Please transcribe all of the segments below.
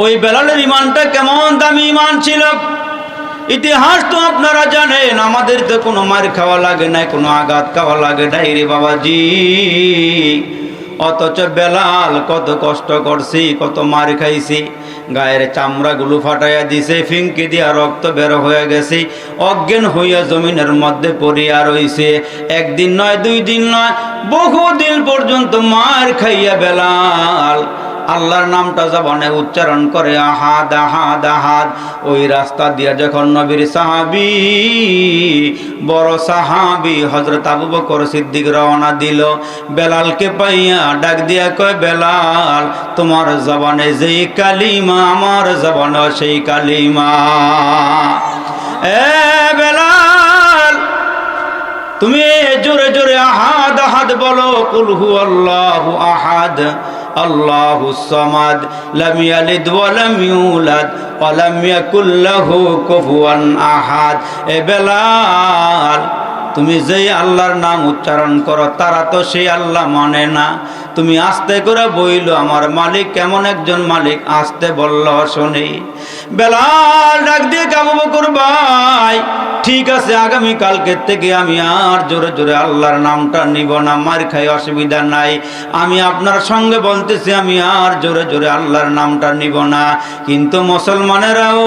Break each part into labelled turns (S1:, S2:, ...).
S1: ওই বেলালের ঈমানটা কেমন দামি ঈমান ছিল। ইতিহাস তো আপনারা জানেন, আমাদের তো কোনো মার খাওয়া লাগে নাই, কোনো আঘাত খাওয়া লাগে নাই রে বাবাজি। অথচ বেলাল কত কষ্ট করছি, কত মার খাইছি, গায়ের চামড়াগুলো ফাটাইয়া দিছে, ফিঙ্কি দিয়া রক্ত বের হয়ে গেছে, অজ্ঞান হইয়া জমিনের মধ্যে পড়িয়া রইছে। একদিন নয়, 2 দিন নয়, বহুদিন পর্যন্ত মার খাইয়া বেলাল আল্লাহর নামটা জবানে উচ্চারণ করে, আহাদ আহাদ আহাদ। ওই রাস্তা দিয়া যখন নবীর সাহাবী, বড় সাহাবী হযরত আবু বকর সিদ্দিক রওনা দিল, বেলালকে পাইয়া ডাক দিয়া কয়, বেলাল তোমার জবানে যেই কালিমা, আমার জবানে সেই কালিমা। এ বেলাল, তুমি জোরে জোরে আহাদ আহাদ বলো, কুল হুয়াল্লাহু আহাদ আল্লাহুস সামাদ লাম ইয়ালিদ ওয়া লাম ইউলাদ ওয়া লাম ইয়াকুল লাহু কুফুয়ান আহাদ। এ বেলাল, তুমি যেই আল্লাহর নাম উচ্চারণ করো, তারা তো সেই আল্লাহ মানে না। তুমি আস্তে করে বইলো, আমার মালিক কেমন একজন মালিক, আস্তে বলল শুনি। বেলাল ডাক দিয়ে, আবু বকর ভাই, ঠিক আছে, আগামী কালকের থেকে আমি আর জোরে জোরে আল্লাহর নামটা নিব না, মার খাই অসুবিধা নাই। আমি আপনার সঙ্গে বলতেছি, আমি আর জোরে জোরে আল্লাহর নামটা নিব না। কিন্তু মুসলমানেরাও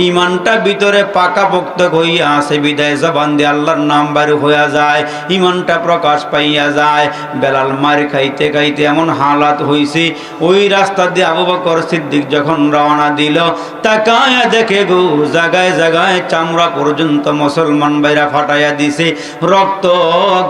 S1: ইমানটা ভিতরে পাকাপোক্ত হইয়া আছে বিদায় জবান দিয়ে আল্লাহর নাম বাইর হইয়া যায়, ইমানটা প্রকাশ পাইয়া যায়। বেলাল মার খাইতে খাইতে এমন হালাত হইছে, ওই রাস্তা দিয়ে আবু বকর সিদ্দিক যখন রওনা দিল, তাকায়া দেখে গো, জায়গায় জায়গায় চামড়া পর্যন্ত মুসলমান ভাইরা ফাটাইয়া দিছে, রক্ত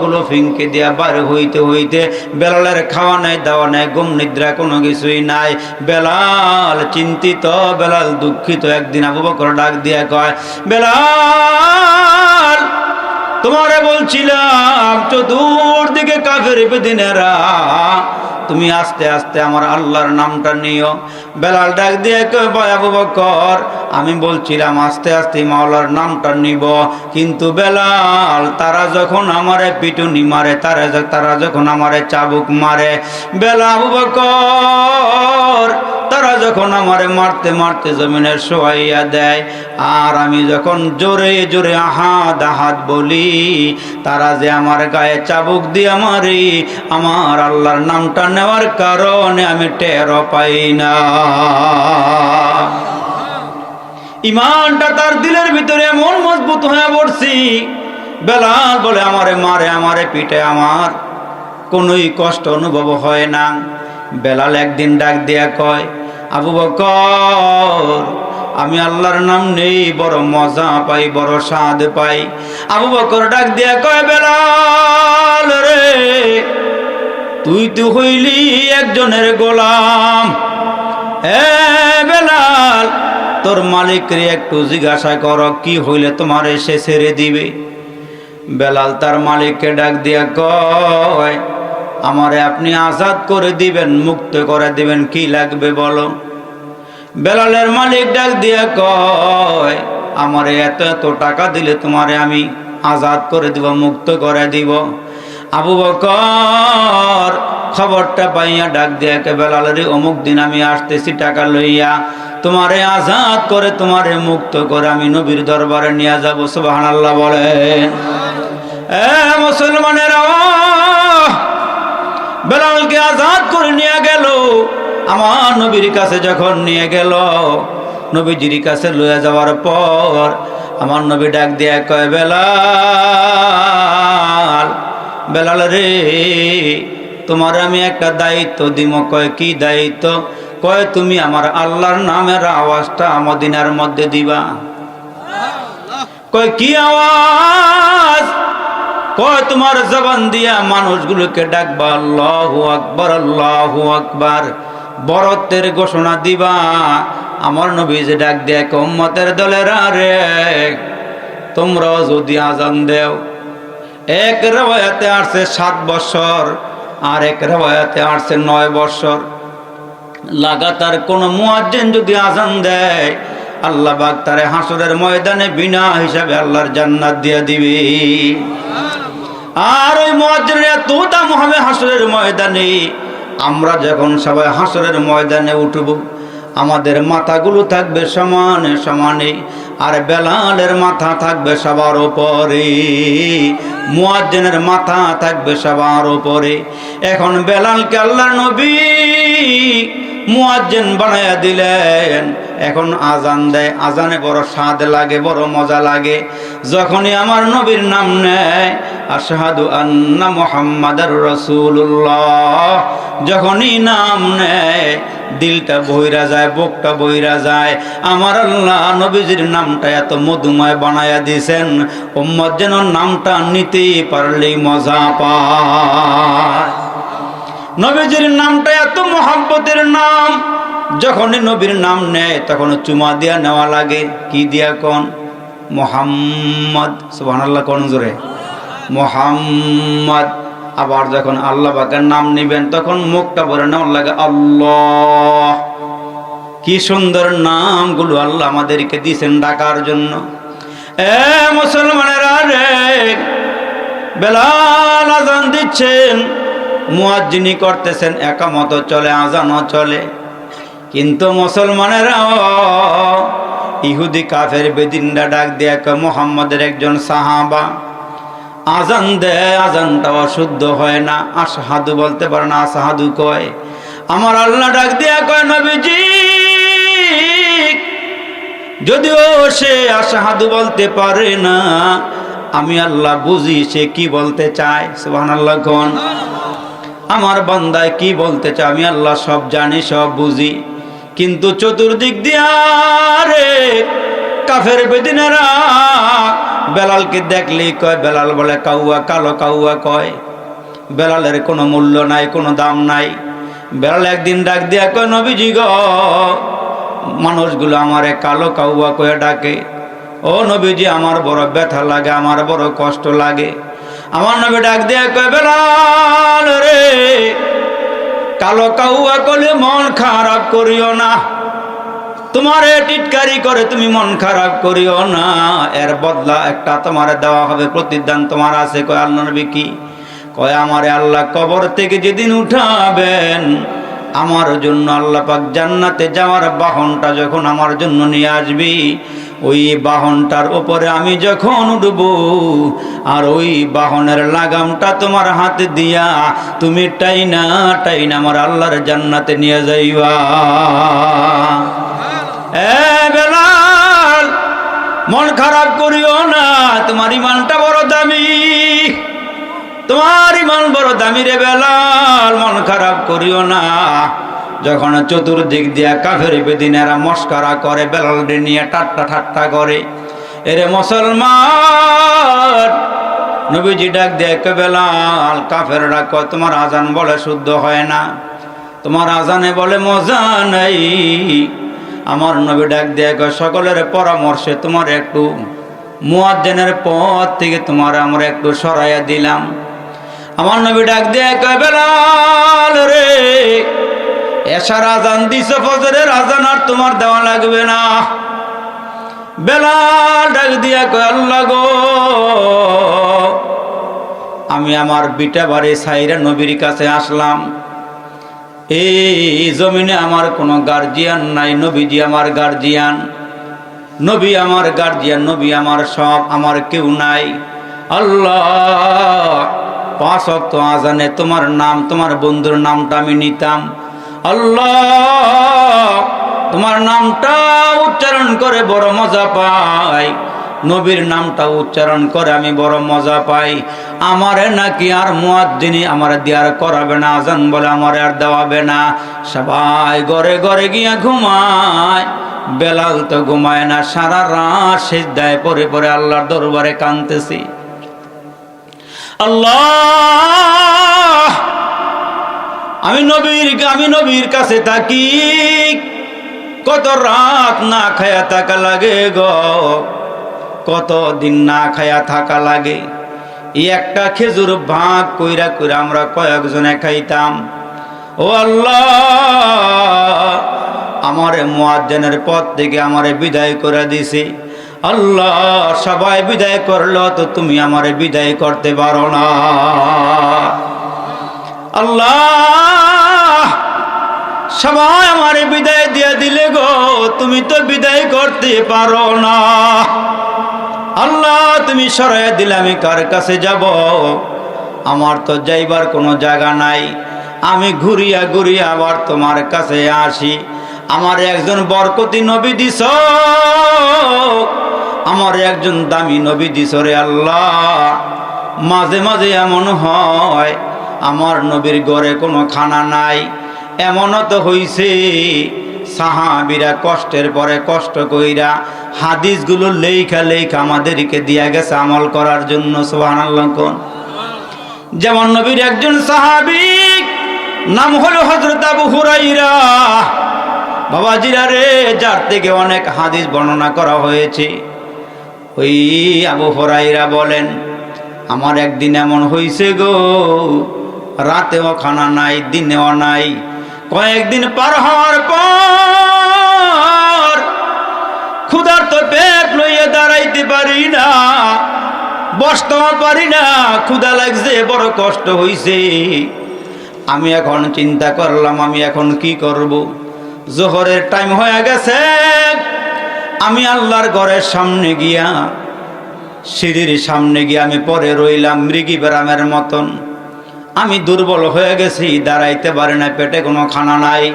S1: গুলো ফিঙ্কে দিয়া বার হইতে হইতে বেলালের খাওয়া নাই, দাওয়া নাই, ঘুম নিদ্রা কোনো কিছুই নাই। বেলাল চিন্তিত, বেলাল দুঃখিত। একদিন আবু বকর ডাক দিয়া কয়, বেলাল তোমারে বলছিলাম চতুর্দিকে কাফের বেদিনেরা, তুমি আস্তে আস্তে আমার আল্লাহর নামটা নিও। বেলাল ডাক দিয়ে কয়, ভাই আবু বকর, আমি বলছিলাম আস্তে আস্তে মাওলার নামটা নিব, কিন্তু বেলাল তারা যখন আমারে পিটুনি মারে, তারা যখন আমারে চাবুক মারে, বেলা আবু বকর তারা যখন আমারে মারতে মারতে জমিনে শোয়াইয়া দেয়, আর আমি যখন জোরে জোরে আহাদ আহাদ বলি, তারা যে আমার গায়ে চাবুক দিয়ে মারি, আমার আল্লাহর নামটা নেওয়ার কারণে আমি টেরও পাই না। ইমানটা তার দিলের ভিতরে এমন মজবুত হয়ে পড়ছি, বেলাল বলে আমারে মারে, আমারে পিটে, আমার কোনোই কষ্ট অনুভব হয় না। বেলাল একদিন ডাক দিয়া কয়, আবু বকর, আমি আল্লাহর নাম নেই, বড় মজা পাই, বড় স্বাদ পাই। আবু বকর ডাক দিয়া কয়, বেলাল রে, তুই তো হইলি একজনের গোলাম। এ বেলাল, তোর মালিকরে একটু জিজ্ঞাসা কর, কি হইলে তোমার সে ছেড়ে দিবে। বেলাল তার মালিককে ডাক দিয়া কয়, আমারে আপনি আজাদ করে দিবেন, মুক্ত করে দিবেন, কি লাগবে বলো। বেলালের মালিক ডাক দিয়া কয়, আমারে এত এত টাকা দিলে তোমারে আমি আজাদ করে দিব, মুক্ত করে দিব। আবু বকর খবরটা পাইয়া ডাক দিয়া কে, বেলালের অমুক দিন আমি আসতেছি টাকা লইয়া, তোমারে আজাদ করে, তোমারে মুক্ত করে আমি নবীর দরবারে নিয়ে যাব। সুবহানাল্লাহ বলেন। এ মুসলমানেরা, বেলালকে আজাদ করে নিয়ে গেল, আমার নবীর কাছে যখন নিয়ে গেল, নবীজির কাছে লইয়া যাওয়ার পর আমার নবী ডাক দিয়া কয়, বেলাল, বেলাল রে, তোমার আমি একটা দায়িত্ব দিব। কয়, কি দায়িত্ব? কয়, তুমি আমার আল্লাহর নামের আওয়াজটা মদিনার মধ্যে দিবা। কয়, কি আওয়াজ? কয়, তোমার জবান দিয়া মানুষগুলোকে ডাকবা, আল্লাহু আকবার, আল্লাহু আকবার, বরত্বের ঘোষণা দিবা। আমার নবী যে ডাক দেয়, উম্মতের দলেরা রে, তোমরাও যদি আজান দেও, এক রিওয়ায়াতে আসছে 7 বছর, আর এক রিওয়ায়াতে আসছে 9 বছর, লাগাতার কোন মুয়াজ্জিন যদি আজান দেয়, আল্লাহ পাক তারে হাসরের ময়দানে বিনা হিসাবে আল্লাহর জান্নাত দিয়ে দিবে। আর ওই মুয়াজ্জিনের এত দাম হবে হাসরের ময়দানে, আমরা যখন সবাই হাসরের ময়দানে উঠব, আমাদের মাথাগুলো থাকবে সমানে সমানে, আর বেলালের মাথা থাকবে সবার উপরে, মুয়াজ্জিনের মাথা থাকবে সবার উপরে। এখন বেলালকে আল্লাহর নবী মুয়াজ্জিন বানায়া দিলেন। এখন আজান দেয়, আজানে বড় স্বাদ লাগে, বড় মজা লাগে। যখনই আমার নবীর নাম নেয়, আশহাদু আন্না মুহাম্মাদার রাসূলুল্লাহ, যখনই নাম নেয় দিলটা বইরা যায়, বুকটা বইরা যায়। আমার আল্লাহ নবীজির নামটা এত মধুময় বানায়া দিয়েছেন, উম্মত যেন নামটা নিতে পারলেই মজা পায়। নবীজির নামটা এত মহব্বতের নাম, যখনই নবীর নাম নেয় তখন চুমা দিয়া নেওয়া লাগে। কি দিয়া কোন? মুহাম্মদ, সুবহানাল্লাহ কোন জোরে, মুহাম্মদ। আবার যখন আল্লাহ পাকের নাম নিবেন তখন মুখটা ভরে নেওয়া লাগে আল্লাহ। কি সুন্দর নামগুলো আল্লাহ আমাদেরকে দিয়েছেন ডাকার জন্য। এ মুসলমানেরা রে, বেলাল আজান দিচ্ছেন, মুয়াজ্জিনি করতেছেন, একামত চলে, আজানও চলে। কিন্তু মুসলমানেরা, ইহুদি কাফের বেদিনরা ডাক দিয়ে মুহাম্মদের একজন সাহাবা আজান দেয়, আজানটা অশুদ্ধ হয় না, আশহাদু বলতে পারে না, আশহাদু কয়। আমার আল্লাহ ডাক দিয়া কয়, নবীজি যদিও সে আশহাদু বলতে পারে না, আমি আল্লাহ বুঝি সে কি বলতে চায়। সুবহানাল্লাহ কোন। আমার বান্দায় কি বলতে চায় আমি আল্লাহ সব জানি, সব বুঝি। কিন্তু চতুর্দিক দিয়া রে কাফের বেদিনেরা বেলালকে দেখলেই কয়, বেলাল বলে কাউয়া, কালো কাউয়া কয়। বেলালের কোনো মূল্য নাই, কোনো দাম নাই। বেলাল একদিন ডাক দিয়া কয়, নবীজি গো, মানুষগুলো আমারে কালো কাউয়া কয়ে ডাকে। ও নবীজি, আমার বড় ব্যথা লাগে, আমার বড় কষ্ট লাগে। আমার নবী ডাক দিয়া কয়, বেলাল রে, কালো কাউয়া কলে মন খারাপ করিও না, তোমারে টিটকারি করে তুমি মন খারাপ করিও না, এর বদলা একটা তোমারে দেওয়া হবে, প্রতিদান তোমার আছে। কয় আল্লাহ নবী কি? কয় আমারে আল্লাহ কবর থেকে যেদিন উঠাবেন, আমার জন্য আল্লাহ পাক জান্নাতে যাওয়ার বাহনটা যখন আমার জন্য নিয়ে আসবি, ওই বাহনটার উপরে আমি যখন উঠব, আর ওই বাহনের লাগামটা তোমার হাতে দিয়া তুমি টাইনা টাইনা আমার আল্লাহর জান্নাতে নিয়ে যাইবা। এ বেলাল, মন খারাপ করিও না, তোমার ইমানটা বড় দামি, তোমার ইমান বড় দামি রে বেলাল, মন খারাপ করিও না। যখন চতুর্দিক দিয়া কাফের বেদিনেরা মস্করা করে, বেলালকে নিয়ে ঠাট্টা ঠাট্টা করে। এরে মুসলমান, নবীজি ডাক দিয়ে কে বেলাল, কাফেররা কয় তোমার আজান বলে শুদ্ধ হয় না, তোমার আজানে বলে মজা নাই। আমার নবী ডাক দিয়ে কয়, সকলের পরামর্শে তোমার একটু মুয়াজ্জিনের পথ থেকে তোমার আমরা একটু সরাইয়া দিলাম। আমার নবী ডাক দিয়ে কয়, বেলাল রে, এশার আজান দিছে, ফজরের আজান আর তোমার দেওয়া লাগবে না। বেলাল ডাক দিয়া কয়, আল্লাহ গো, আমি আমার বিটা বাড়ি সাইরা নবীর কাছে আসলাম। এই জমিনে আমার কোনো গার্জিয়ান নাই, নবীজি আমার গার্জিয়ান, নবী আমার গার্জিয়ান, নবী আমার সব, আমার কেউ নাই। আল্লাহ, 5 ওয়াক্ত আজানে তোমার নাম, তোমার বন্ধুর নামটা আমি নিতাম। আল্লাহ, তোমার নামটা উচ্চারণ করে বড় মজা পাই, নবীর নামটা উচ্চারণ করে আমি বড় মজা পাই। আমারে নাকি আর মুয়াজ্জিনি আমার দিয়ার করাবে না, আজান বলে আমারে আর দেওয়াবে না। সবাই ঘরে ঘরে গিয়া ঘুমায়, বেলাল তো ঘুমায় না, সারা রাত সিজদায় পড়ে পড়ে আল্লাহর দরবারে কাঁদতেছি। আল্লাহ, আমি নবীর কাছে থাকি, কত রাত না খায়া থাকা লাগে গো, কত দিন না খায়া থাকা লাগে। এই একটা খেজুর ভাগ কইরা কইরা আমরা কয়েকজনে খাইতাম। ও আল্লাহ, আমারে মুয়াজ্জিনের পথ থেকে আমারে বিদায় করে দিছি। আল্লাহ, সবাই বিদায় করলো তো তুমি আমারে বিদায় করতে পারো না। আল্লাহ, সবাই আমারে বিদায় দিয়ে দিলে গো, তুমি তো বিদায় করতে পারো না। আল্লাহ তুমি সরাইয়া দিলে আমি কার কাছে যাব? আমার তো যাইবার কোনো জায়গা নাই। আমি ঘুরিয়া ঘুরিয়া আবার তোমার কাছে আসি। আমার একজন বরকতি নবী দিছ, আমার একজন দামি নবী দিছ রে আল্লাহ। মাঝে মাঝে এমন হয় আমার নবীর ঘরে কোনো খানা নাই। এমনও তো হইছে সাহাবীরা কষ্টের পরে কষ্ট কইরা হাদিসগুলো লেখা লেখা আমাদেরকে দিয়া গেছে আমল করার জন্য। সুবহানাল্লাহ কোন। যেমন নবীর একজন সাহাবী নাম হলো হযরত আবু হুরায়রা। বাবাজিরা রে, যার থেকে অনেক হাদিস বর্ণনা করা হয়েছে। ওই আবু হুরায়রা বলেন, আমার একদিন এমন হইছে গো, রাতেও খানা নাই, দিনেও নাই। কয়েকদিন পার হওয়ার পর ক্ষুধার্ত পেট লইয়া দাঁড়াইতে পারি না, বসতেও পারি না, ক্ষুধা লাগছে, বড় কষ্ট হইছে। আমি এখন চিন্তা করলাম আমি এখন কি করব। জোহরের টাইম হয়ে গেছে। আমি আল্লাহর ঘরের সামনে গিয়া, সিঁড়ির সামনে গিয়া আমি পরে রইলাম মৃগী ব্যারামের মতন। আমি দুর্বল হয়ে গেছি, দাঁড়াইতে পারি না, পেটে কোনো খানা নাই।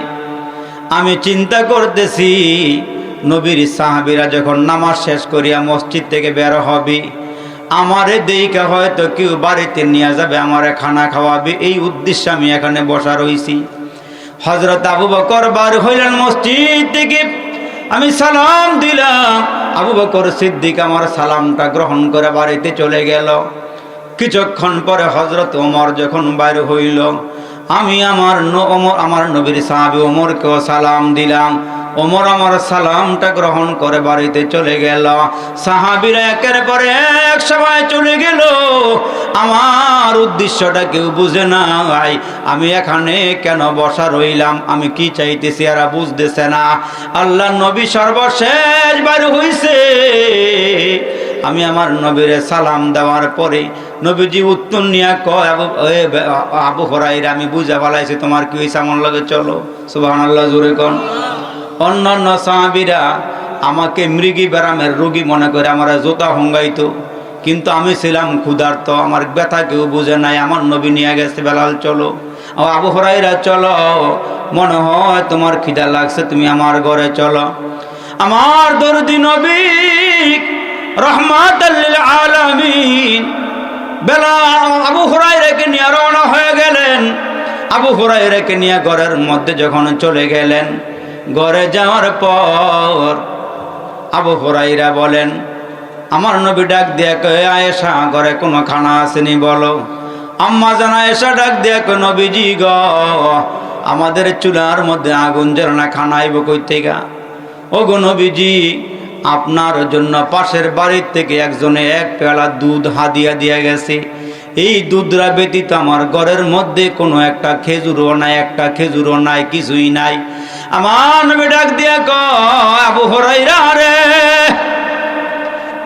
S1: আমি চিন্তা করতেছি নবীর সাহাবীরা যখন নামাজ শেষ করিয়া মসজিদ থেকে বের হবে, আমারে দেইকা হয়তো কেউ বাড়িতে নিয়ে যাবে, আমারে খানা খাওয়াবে, এই উদ্দেশ্যে আমি এখানে বসা রইছি। হযরত আবু বকর বার হইলেন মসজিদ থেকে। আমি সালাম দিলাম, আবু বকর সিদ্দিক আমার সালামটা গ্রহণ করে বাড়িতে চলে গেল। কিছুক্ষণ পরে হযরত ওমর যখন বাইর হইল, আমি আমার নবীর সাহাবী ওমরকেও সালাম দিলাম। ওমর আমার সালামটা গ্রহণ করে বাড়িতে চলে গেল। সাহাবীরা একের পর এক সবাই চলে গেল। আমার উদ্দেশ্যটা কেউ বুঝে না। আমি এখানে কেন বসা রইলাম, আমি কি চাইতেছি এরা বুঝতেছে না। আল্লাহ নবী সর্বশেষ বার হইছে। আমি আমার নবীর সালাম দেওয়ার পরে নবীজি উত্তর নিয়ে কয়, আবু হুরায়রা আমি বুঝা ফেলাইছি, তোমার কি হয়েছে, আমার লগে চলো। সুবহানাল্লাহ জোরে কোন। অন্যান্য সাহাবীরা আমাকে মৃগী ব্যারামের রোগী মনে করে আমার জোতা হঙ্গাইতো, কিন্তু আমি ছিলাম ক্ষুধার্ত, আমার ব্যথা কেউ বুঝে নাই। আমার নবী নিয়ে গেছে, বেলাল চলো, আবু হুরায়রা চলো, মনে হয় তোমার খিদা লাগছে, তুমি আমার ঘরে চলো। আমার দরদি নবী রহমাতাল লিল আলামিন আবু হুরায়রাকে নিয়ে রওনা হয়ে গেলেন। আবু হুরায়রাকে নিয়ে ঘরের মধ্যে যখন চলে গেলেন, ঘরে যাওয়ার পর আবু হুরায়রা বলেন, আমার নবী ডাক দিয়া কয়, আয়েশা ঘরে কোনো খানা আসেনি বলো। আম্মা জান আয়েশা ডাক দিয়া কয়, নবীজি গ আমাদের চুলার মধ্যে আগুন জ্বলে না, খানা আইব কই থেকে? ও গো নবীজি, আপনার জন্য পাশের বাড়ির থেকে একজনে এক পেয়ালা দুধ হাদিয়া দিয়া গেছে। এই দুধরা ব্যতীত আমার ঘরের মধ্যে কোনো একটা খেজুরও নাই, একটা খেজুরও নাই, কিছুই নাই। আমার নবী ডাক দিয়া কয়, আবু হুরায়রা রে,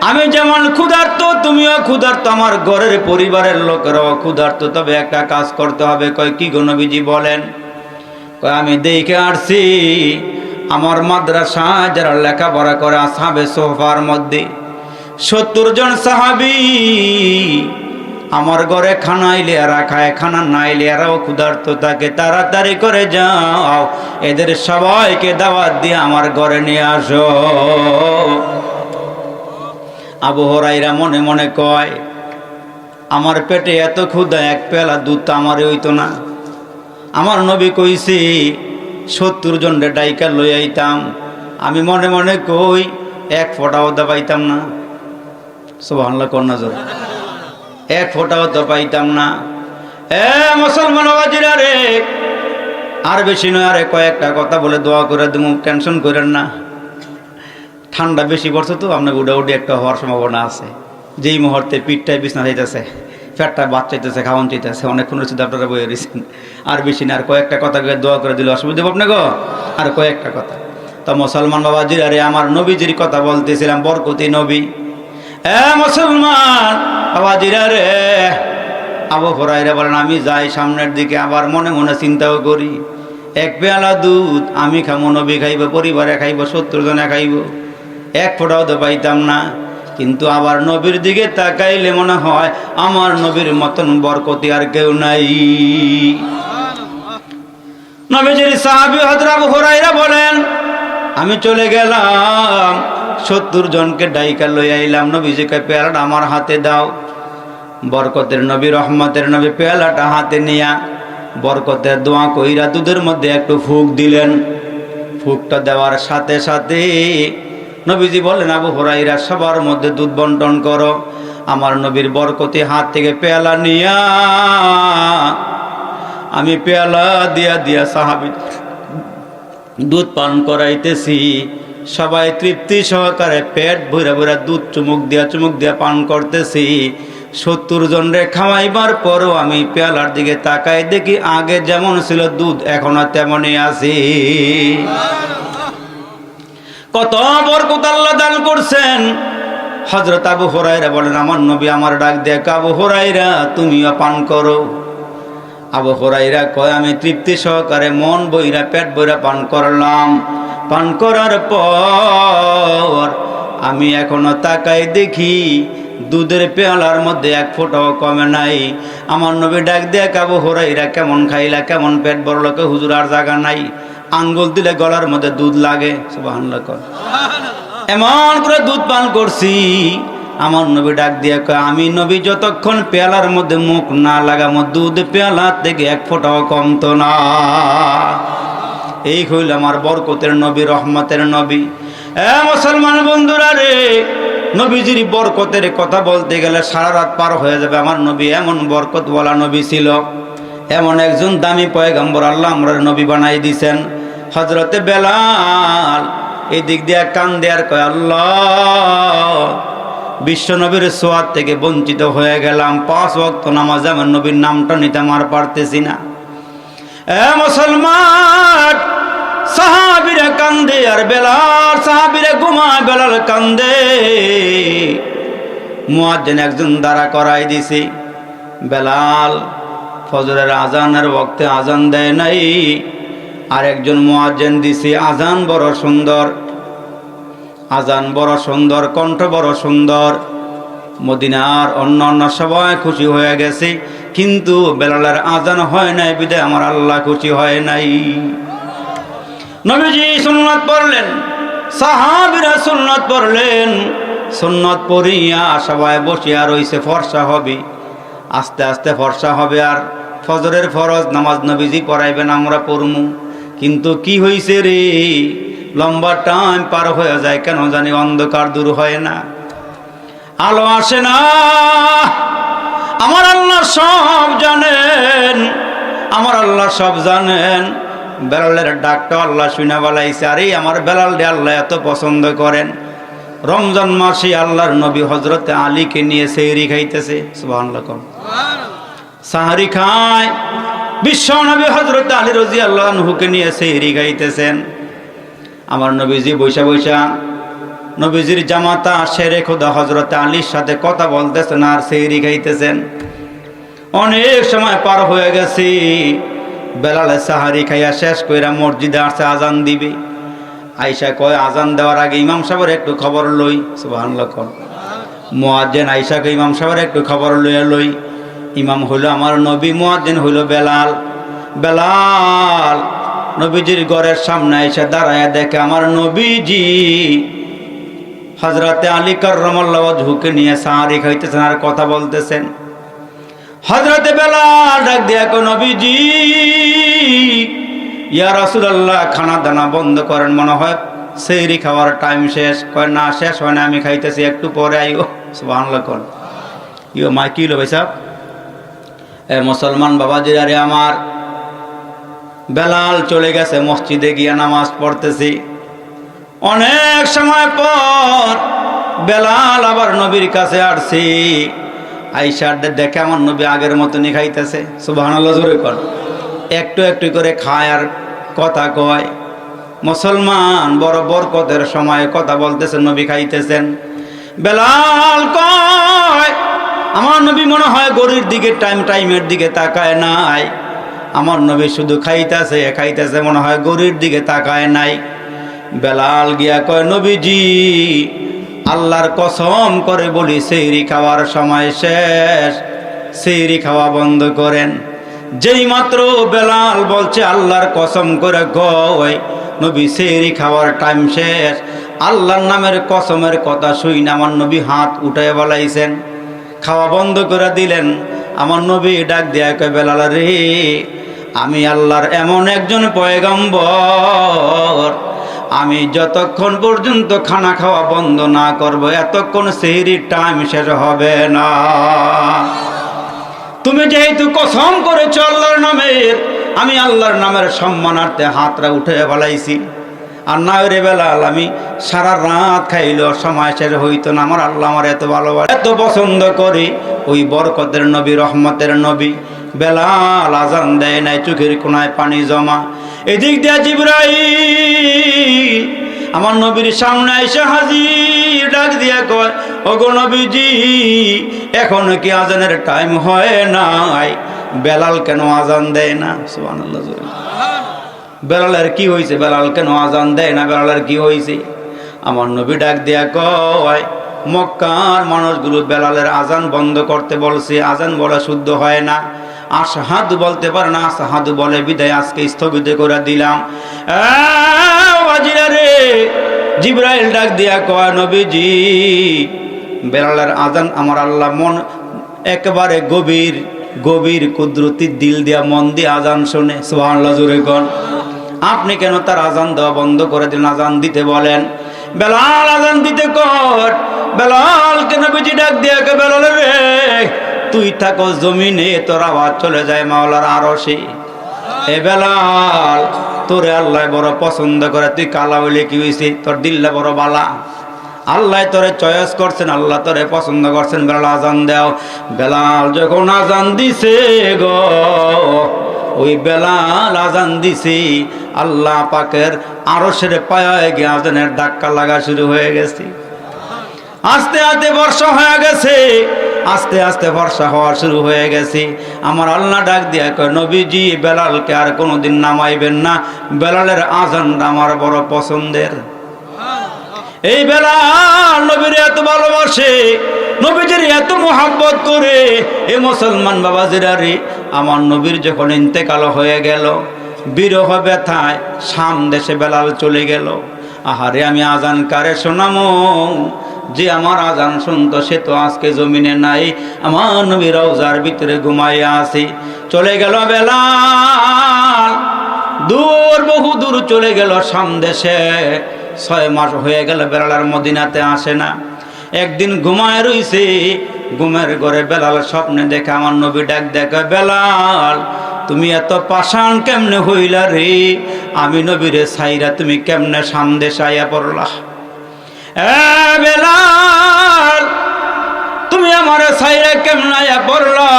S1: আমি যেমন ক্ষুধার্ত তুমিও ক্ষুধার্ত, আমার ঘরের পরিবারের লোকেরাও ক্ষুধার্ত, তবে একটা কাজ করতে হবে। কয় কি গো নবীজি বলেন? কয় আমি দেখে আসছি আমার মাদ্রাসা যারা লেখাপড়া করে আসহাবে সোফার মধ্যে 70 জন সাহাবী আমার ঘরে খানা আইলে এরা খায়, খানা না আইলে এরাও ক্ষুধার্ত থাকে। তাড়াতাড়ি করে যাও, এদের সবাইকে দাওয়াত দিয়ে আমার ঘরে নিয়ে আসো। আবু হুরায়রা মনে মনে কয়, আমার পেটে এত ক্ষুধা, এক পেয়ালা দুধ তো আমারে হইতো না। আমার নবী কইছি 70 জনরে ডাইকা লই আইতাম, আমি মনে মনে কই এক ফোঁটাও তো পাইতাম না। সুবহানাল্লাহ কন্যা জোর, এক ফোঁটাও তো পাইতাম না। মুসলমান বাজিরা রে, আর বেশি নয়, আরে কয়েকটা কথা বলে দোয়া করে দেবো, টেনশন করেন না। ঠান্ডা বেশি পড়ছে তো, আপনার উডাউডি একটা হওয়ার সম্ভাবনা আছে। যেই মুহূর্তে পিঠটায় বিছনা যাইতেছে, পেটটা বাদ চাইতেছে, খাওয়ান চাইতেছে, অনেকক্ষণ রয়েছে আপনারা বয়ে রয়েছেন। আর বেশি না, আর কয়েকটা কথা দোয়া করে দিলে অসুবিধা হবে আপনাকে। আর কয়েকটা কথা তো মুসলমান বাবাজির, আরে আমার নবীজির কথা বলতেছিলাম, বরকতি নবী। মুসলমান বাবাজিরা রে, আবু হুরায়রা বলেন, আমি যাই সামনের দিকে, আবার মনে মনে চিন্তাও করি, এক পেয়ালা দুধ আমি খাবো, নবী খাইব, পরিবারে খাইব, 70 জনে খাইব, এক ফোঁটাও তো পাইতাম না। কিন্তু আবার নবীর দিকে তাকাইলে মনে হয় আমার নবীর মতন বরকতি আর কেউ নাই। নবীজির সাহাবী হযরত আবু হুরায়রা বলেন, আমি চলে গেলাম 70 জনকে ডাইকা লই আইলাম। নবীজিকে পেয়ালাটা আমার হাতে দাও। বরকতের নবী, রহমতের নবী পেয়ালাটা হাতে নিয়া বরকতের দোয়া কইরা দুধের মধ্যে একটু ফুক দিলেন। ফুকটা দেওয়ার সাথে সাথে নবীজি বললেন, আবু হুরায়রা সবার মধ্যে দুধ বন্টন করো। আমার নবীর বরকতি হাত থেকে পেয়ালা নিয়া আমি পেয়ালা দিয়া দিয়া সাহাবী দুধ পান করাইতেছি। সবাই তৃপ্তি সহকারে পেট ভরা ভরা দুধ চুমুক দিয়া পান করতেছি। 70 জনরে খাওয়াইবার পরও আমি পেয়ালার দিকে তাকাই, দেখি আগে যেমন ছিল দুধ এখনো তেমনই আছে। কত বরকত আল্লাহ দান করছেন। হযরত আবু হুরায়রা বলেন, আমার নবী আমার ডাক দেয়া, আবু হুরায়রা তুমিও পান করো। আবু হুরায়রা কয়, আমি তৃপ্তি সহকারে মন বইরা পেট বইরা পান করলাম। পান করার পর আমি এখনো তাকাই, দেখি দুধের পেয়ালার মধ্যে এক ফোঁটাও কমে নাই। আমার নবী ডাক দেয়া, আবু হুরায়রা কেমন খাইলা, কেমন পেট বড়লো? কে হুজুর আর জায়গা নাই, আঙ্গুল দিলে গলার মধ্যে দুধ লাগে। সুবহানাল্লাহ। এমন করে দুধ পান করছি। আমার নবী ডাক দিয়া কয়, আমি নবী যতক্ষণ পেয়ালার মধ্যে মুখ না লাগামো দুধ পেয়ালা থেকে এক ফোঁটাও কমতো না। এই হইল আমার বরকতের নবী, রহমতের নবী। মুসলমান বন্ধুরা রে, নবীজির বরকতের কথা বলতে গেলে সারা রাত পার হয়ে যাবে। আমার নবী এমন বরকতওয়ালা নবী ছিল, এমন একজন দামি পয়গম্বর আল্লাহ আমরা নবী বানাই দিছেন। হযরতে বেলাল এই দিক দিয়ে কান্দে আর কয়, আল্লাহ, বিশ্ব নবীর সোয়াদ থেকে বঞ্চিত হয়ে গেলাম। 5 ওয়াক্ত নামাজে আমার নবীর নামটা নিতে আর পারতেছি না। মুসলমান সাহাবীরা কান্দে আর বেলাল, সাহাবীরা ঘুমায়, বেলাল কান্দে। মুয়াজ্জিন একজন দাঁড়া করাই দিছে। বেলাল ফজরের আজানের ওয়াক্তে আজান দেয় নাই, আর একজন মুয়াজ্জিন দিছে। আজান বড় সুন্দর, আজান বড় সুন্দর, কণ্ঠ বড় সুন্দর। মদিনার অন্য সবাই খুশি হয়ে গেছে, কিন্তু বেলালের আজান হয় নাই বিধায় আমার আল্লাহ খুশি হয় নাই। নবীজি সুন্নাত পড়লেন, সাহাবীরা সুন্নাত পড়লেন। সুন্নাত পড়িয়া সবাই বসিয়া রইছে, ফর্সা হবে, আস্তে আস্তে ফর্সা হবে। আর ফজরের ফরজ নামাজ নবীজি পড়াইবেন, আমরা পড়মু। কিন্তু কি হইছে রে, লম্বা টাইম পার হয়ে যায়, কেন জানি অন্ধকার দূর হয় না, আলো আসে না। আমার আল্লাহ সব জানেন, আমার আল্লাহ সব জানেন। বেলালের ডাকটা আল্লাহ শুনে বলাইছে, আরে আমার বেলাল রে আল্লাহ এত পছন্দ করেন। রমজান মাসে আল্লাহর নবী হযরতে আলীকে নিয়ে সেহরি খাইতেছে। সুবহানাল্লাহ। সাহারি খায়, বিশ্ব নবী হযরতে আলী রাদিয়াল্লাহু আনহুকে নিয়ে সেহরি খাইতেছেন। আমার নবীজি বৈশা বৈশা নবীজির জামাতা শেরে খোদা হযরতে আলীর সাথে কথা বলতেছেন আর সেহরি খাইতেছেন। অনেক সময় পার হয়ে গেছে। বেলালে সাহারি খাইয়া শেষ কইরা মসজিদে আসছে, আজান দিবে। আয়েশা কয়, আজান দেওয়ার আগে ইমাম সাহেবের একটু খবর লই। সুবহানাল্লাহ। মুয়াজ্জিন আয়েশাকে, ইমাম সাহেবের একটু খবর লইয়া লই। ইমাম হইল আমার নবী, মুয়াজ্জিন হইল বেলাল। বেলাল নবীজির ঘরের সামনে এসে দাঁড়ায়, দেখে আমার নবীজি হযরতে আলী কাররামাল্লাহু ওয়াজহুকে নিয়ে সাহারি খাইতেছেন আর কথা বলতেছেন। হযরতে বেলাল ডাক দিয়া কয়, নবীজি, ইয়া রাসূলুল্লাহ, খানা দানা বন্ধ করেন, মনে হয় সেহরি খাওয়ার টাইম শেষ। কয়, না শেষ হয় না, আমি খাইতেছি, একটু পরে আইও। সুবহানাল্লাহ। ইও মা কি হলো ভাই সাহেব? মুসলমান বাবাজিরা রে আমার, বেলাল চলে গেছে মসজিদে গিয়া নামাজ পড়তেছি। অনেক সময় পর বেলাল আবার নবীর কাছে আসছি। আয়েশা দেখে আমার নবী আগের মতনই খাইতেছে। সুবহানাল্লাহ জোরে কর। একটু একটু করে খায় আর কথা কয়। মুসলমান বড় বরকতের সময় কথা বলতেছেন, নবী খাইতেছেন। বেলাল কয়, আমার নবী মনে হয় গড়ির দিকে টাইমের দিকে তাকায় নাই। আমার নবী শুধু খাইতেছে খাইতেছে, মনে হয় গরুর দিকে তাকায় নাই। বেলাল গিয়া কয়, নবীজি আল্লাহর কসম করে বলি সেহরি খাওয়ার সময় শেষ, সেহরি খাওয়া বন্ধ করেন। যেই মাত্র বেলাল বলছে আল্লাহর কসম করে কয় নবী সেহরি খাওয়ার টাইম শেষ, আল্লাহর নামের কসমের কথা শুই না আমার নবী হাত উঠায় বলাইছেন, খাওয়া বন্ধ করে দিলেন। আমার নবী ডাক দিয়া কয়, বেলাল রে, আমি আল্লাহর এমন একজন পয়গম্বর, আমি যতক্ষণ পর্যন্ত খানা খাওয়া বন্ধ না করব এতক্ষণ সেহরির টাইম শেষ হবে না। তুমি যেহেতু কসম করেছো আল্লাহর নামের, আমি আল্লাহর নামের সম্মানার্থে হাতটা উঠে ফেলাইছি। আর না রে বেলাল, আমি সারা রাত খাইলেও সময় শেষ হইতো না। আমার আল্লাহ আমার এত ভালোবাসে, এত পছন্দ করি। ওই বরকতের নবী, রহমতের নবী বেলাল আজান দেয় নাই, চোখের কোনায় পানি জমা। এদিক দিয়া জিবরাইল আমার নবীর সামনে এসে হাজির, ডাক দিয়া কয়, ওগো নবীজি এখনো কি আজানের টাইম হয় নাই? বেলাল কেন আজান দেয় না? সুবহানাল্লাহ। বেলালের কি হয়েছে? বেলাল কেন আজান দেয় না? বেলালের কি হয়েছে? আমার নবী ডাক দিয়া কয়, মক্কার মানুষগুলো বেলালের আজান বন্ধ করতে বলছে, আজান বলা শুদ্ধ হয় না, আশহাদু বলতে পারে না, আশহাদু বলে বিদায় আজকে স্থগিত করে দিলাম। রে জিবরাইল ডাক দিয়া কয়, নবীজি বেলালের আজান আমার আল্লাহ মন একেবারে গভীর গভীর কুদরতি দিল দিয়া মন দিয়ে আজান শুনে। সুবহানাল্লাহ জোরে কোন। আপনি কেন তার আজান দেওয়া বন্ধ করে দিলেন? আজান দিতে বলেন। বেলাল আজান দিতে কর। বেলাল কেন নবীজি ডাক দিয়া কয়, বেলাল রে, তুই থাকো জমিনে, তোর আওয়াজ চলে যায় মাওলার আরশে। এ বেলাল, তোরে আল্লাহ বড় পছন্দ করে, তুই কালা হইলে কি হয়েছে? তোর দিলটা বড় বালা, আল্লাহ তোরে চয়েস করছেন, আল্লাহ তোরে পছন্দ করছেন। বেলাল আজান দাও। বেলাল যখন আজান দিছে গো, ওই বেলাল আজান দিছি, আল্লাহ পাকের আরশের পায়ে গিয়ে আজানের ধাক্কা লাগা শুরু হয়ে গেছে। আস্তে আস্তে বর্ষা হয়ে গেছে, আস্তে আস্তে বর্ষা হওয়া শুরু হয়ে গেছে। আমার আল্লাহ ডাক দিয়া কয়, নবীজি বেলালকে আর কোনোদিন নামাইবেন না, বেলালের আজানটা আমার বড় পছন্দের। এই বেলাল নবীর এত ভালোবাসে, নবীজির এত মোহাব্বত করে। এ মুসলমান বাবাজিরা রে, আমার নবীর যখন ইন্তেকাল হয়ে গেল, বিরহ ব্যথায় শাম দেশে বেলাল চলে গেল। আহারে, আমি আজান কারে শোনামো? যে আমার আজান শুনতো সে তো আজকে জমিনে নাই, আমার নবী রওজার ভিতরে ঘুমাইয়া আছে। চলে গেল বেলাল, দূর বহু দূর চলে গেল শাম দেশে। 6 মাস হয়ে গেল বেলাল মদিনাতে আসে না। একদিন ঘুমায় রইছে, ঘুমের ঘরে বেলাল স্বপ্নে দেখে আমার নবী ডাক দেখে, বেলাল তুমি এত পাষাণ কেমনে হইলা রে? আমি নবীরে সাইরা তুমি কেমনে সামদেশ আইয়া পড়লা? বেলাল তুমি আমার সাইরা কেমনে আইয়া পড়লা?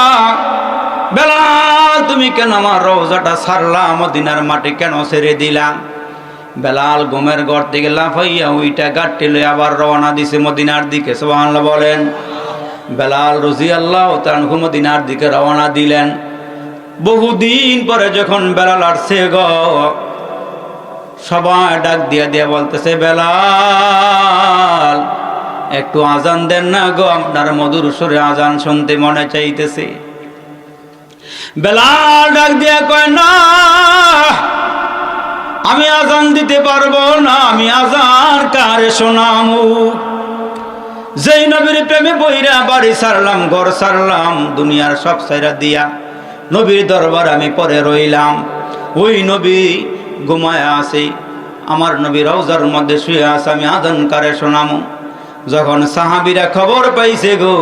S1: বেলাল তুমি কেন আমার রওজাটা ছাড়লা? মদিনার মাটি কেন ছেড়ে দিলা? বেলাল ঘুমের ঘর থেকে লাফাইয়া ওইটা গাড়ি লয়ে আবার রওনা দিছে মদিনার দিকে। সুবহানাল্লাহ বলেন। বেলাল রাদিয়াল্লাহু তাআলা মদিনার দিকে রওনা দিলেন। বহুদিন পরে যখন বেলাল আসছে গো, সবাই ডাক দিয়া দিয়া বলতেছে, বেলাল একটু আজান দেন না গো, আপনার মধুর সুরে আজান শুনতে মনে চাইতেছে। বেলাল ডাক দিয়া কয়, না আমি আজান দিতে পারবো না, আমি আজান কারে শোনামু? যেই নবীর প্রেমে বইরা বাড়ি ছাড়লাম, ঘর ছাড়লাম, দুনিয়ার সব ছাইরা দিয়া নবীর দরবার আমি পরে রইলাম। ওই নবী ঘুমায় আছে, আমার নবী রওজার মধ্যে শুয়ে আছে, আমি আজান কারে শোনামু? যখন সাহাবীরা খবর পাইছে গো,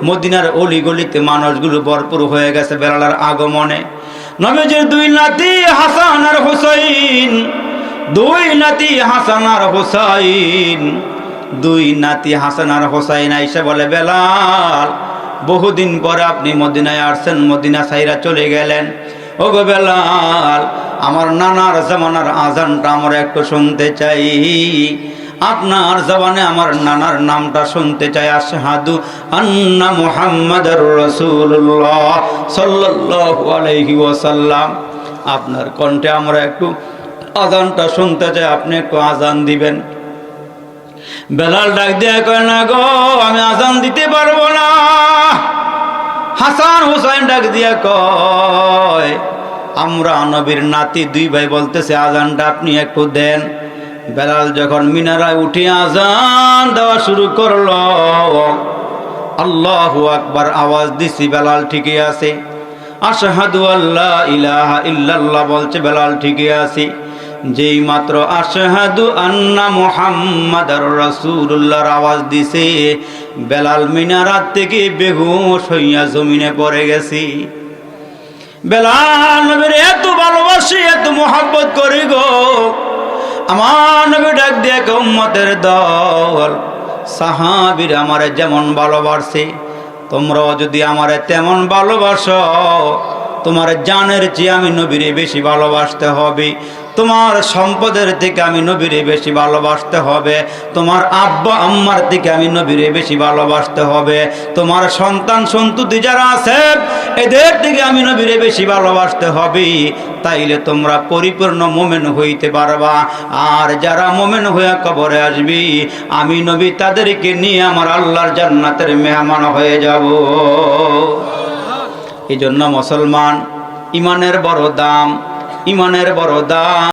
S1: মদিনার অলি গলিতে মানুষগুলো ভরপুর হয়ে গেছে বেলালের আগমনে। নবীজির 2 নাতি হাসান আর হুসাইন, 2 নাতি হাসান আর হুসাইন, 2 নাতি হাসান আর হুসাইন আইসা বলে, বেলাল বহুদিন পরে আপনি মদিনায় আসছেন, মদিনা ছাইরা চলে গেলেন। ও গো বেলাল, আমার নানার জামানার আজানটা আমরা একটু শুনতে চাই, আপনার জবানে আমার নানার নামটা শুনতে চাই। আশহাদু আন্না মুহাম্মাদুর রাসূলুল্লাহ সাল্লাল্লাহু আলাইহি ওয়াসাল্লাম। আপনার কণ্ঠে আমরা একটু আজানটা শুনতে চাই, আপনি একটু আজান দিবেন। বেলাল ডাক দিয়ে কয়, না গো, আমি আজান দিতে পারবো না। হাসান হুসাইন ডাক দিয়ে কয়, আমরা নবীর নাতি দুই ভাই বলতেছে আজানটা আপনি একটু দেন। বেলাল যখন মিনারায় উঠে আজান দেওয়া শুরু করলো, আল্লাহু আকবার আওয়াজ দিছি, বেলাল ঠিকই আছে। আশহাদু আল্লা ইলাহা ইল্লাল্লাহ বলছে, বেলাল ঠিকই আছে। যেই মাত্র আশহাদু আন্না মুহাম্মাদার রাসূলুল্লাহর আওয়াজ দিছে, বেলাল মিনারাত থেকে বেহুশ হইয়া জমিনে পড়ে গেছি। বেলাল নবীর এত ভালোবাসি, এত মোহাব্বত করি গো। আমার নবী ডাক দিয়ে উম্মতের দল, সাহাবীরা আমারে যেমন ভালোবাসে, তোমরাও যদি আমারে তেমন ভালোবাসো, তোমার জানের চেয়ে আমি নবীরে বেশি ভালোবাসতে হবে। তোমার সম্পদের থেকে আমি নবীরে বেশি ভালোবাসতে হবে। তোমার আব্বা আম্মার থেকে আমি নবীরে বেশি ভালোবাসতে হবে। তোমার সন্তান সন্ততি যারা আছে এদের থেকে আমি নবীরে বেশি ভালোবাসতে হবে। তাইলে তোমরা পরিপূর্ণ মুমিন হইতে পারবা। আর যারা মুমিন হয়ে কবরে আসবি, আমি নবী তাদেরকে নিয়ে আমার আল্লাহর জান্নাতের মেহমান হয়ে যাব। এই জন্য মুসলমান, ইমানের বড় দাম, ইমানের বড় দাম।